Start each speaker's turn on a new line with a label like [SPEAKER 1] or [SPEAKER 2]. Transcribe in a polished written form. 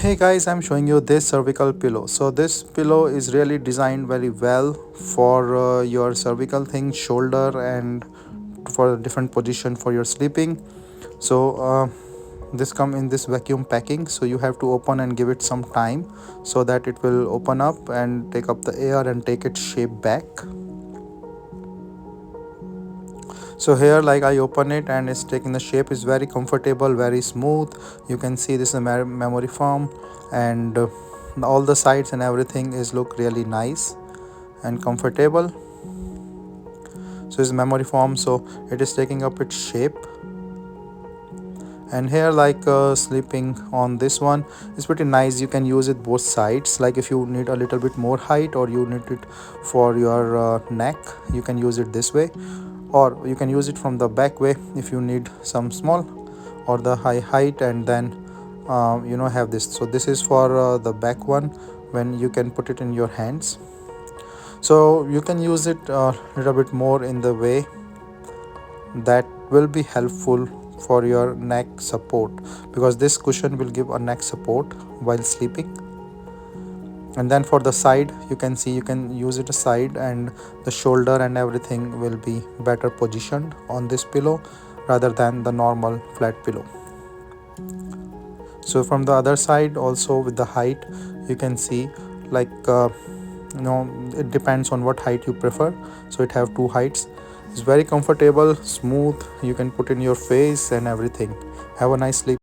[SPEAKER 1] Hey guys, I'm showing you this cervical pillow. So this pillow is really designed very well for your cervical thing, shoulder, and for a different position for your sleeping. So this come in this vacuum packing, so you have to open and give it some time so that it will open up and take up the air and take its shape back. So here, like, I open it and it's taking the shape. Is very comfortable, very smooth. You can see this is a memory foam, and all the sides and everything is look really nice and comfortable. So it's memory foam, so it is taking up its shape. And here, like, sleeping on this one is pretty nice. You can use it both sides, like if you need a little bit more height or you need it for your neck, you can use it this way, or you can use it from the back way if you need some small or the high height, and then have this. So this is for the back one, when you can put it in your hands. So you can use it a little bit more in the way that will be helpful for your neck support, because this cushion will give a neck support while sleeping. And then for the side, you can see you can use it aside, and the shoulder and everything will be better positioned on this pillow rather than the normal flat pillow. So from the other side also, with the height, you can see, like, it depends on what height you prefer. So it have two heights. It's very comfortable, smooth. You can put in your face and everything. Have a nice sleep.